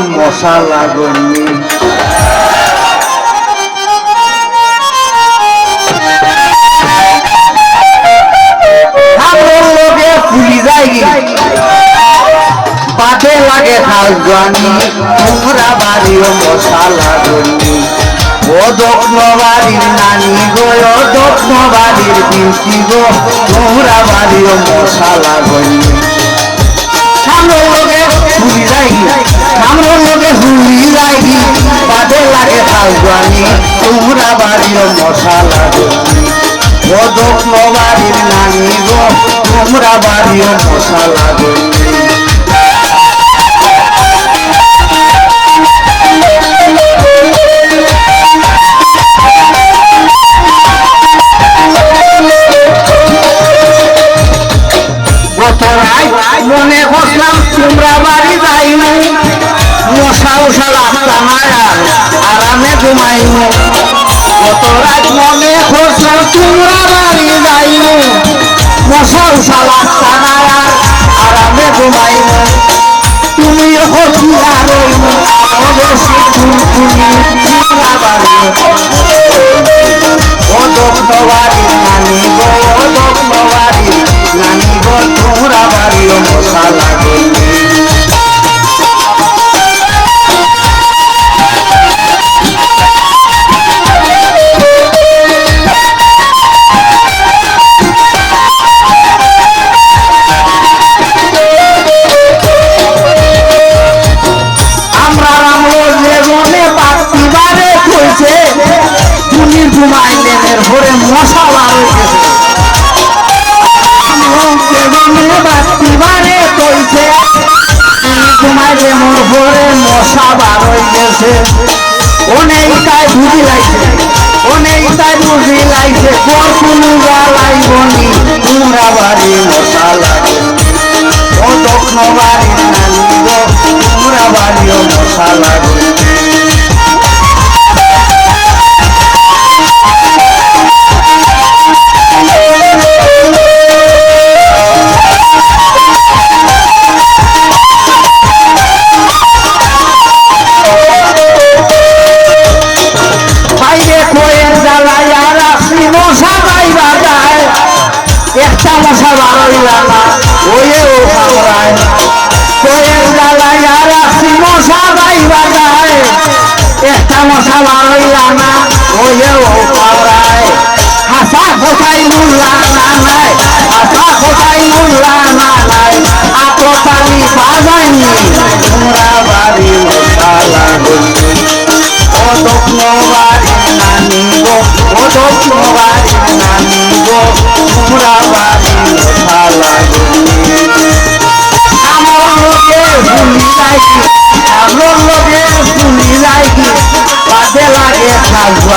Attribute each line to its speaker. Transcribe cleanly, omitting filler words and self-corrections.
Speaker 1: মশালা গন্নি আমার লোকে ফুলি যায় বাদে লাগে খাজবানি তোমরা বাড়িও মশালা গন্নি ও দক্ষিণ বাড়ির নানি গো ও দক্ষিণ বাড়ির বিউটি গো তোমরা বাড়িও মশালা গন্নি সামনের লোকে ফুলি যায় সামনের লোকে ফুলি যায় বাদে লাগে খাজবানি তোমরা বাড়িও মশালা গন্নি ও দক্ষিণ বাড়ির নানি গো তোমরা বাড়িও মশালা গন্নি মনে করলাম তোমরা বাড়ি যাইমু মশা উষা লাগতা না আরামে ঘুমাইমু কত রাত মনে করলাম তোমরা বাড়ি যাইমু মশা উষা লাগতা না আরামে ঘুমাইমু তুমিও হতিয়া রইমু অবশ্যই ফুলফুলি তোমরা বাড়ি ও দক্ষ বাড়ি নানি গো ও দক্ষ বাড়ি নানি গো তোমরা বাড়িও মশালা গন্নি আমরা রামলো জীবনে বাড়িবারে কইছে তুমি ঘুমাইলেনের ভরে মশালা রয়েছে বাড়িবারে কইছে তুমি ঘুমাইলে মোর ভরে মশা বার হয়ে গেছে অনেকটাই বুঝি লাইছে অনেকটাই বুঝি লাইছে পর কোনো লাইবনি তোমরা বাড়ি মশালা ও দক্ষিণ বাড়ির নানি গো তোমরা বাড়িও মশালা একটা মশা বারইলা না ওয়ে ও খাওয়ায় কোয়েল জ্বালায় আর আসি মশা বাইবা যায় একটা মশা বারইলা না ওয়ে ও খাওয়ায় হাসা কোথায় মুল্লা না নাই হাসা কোথায় মুল্লা না নাই আততালি বাজাইনি তোমরা বাড়ি মশালা গন্নি ও দক্ষিণ বাড়ির নানি গো ও দক্ষিণ বাড়ির নানি গো তোমরা বাড়ি মশালা গন্নি আমার লোকে ফুলি যাইকি আমার লোকে ফুলি যাইকি বাদে লাগে খাজবা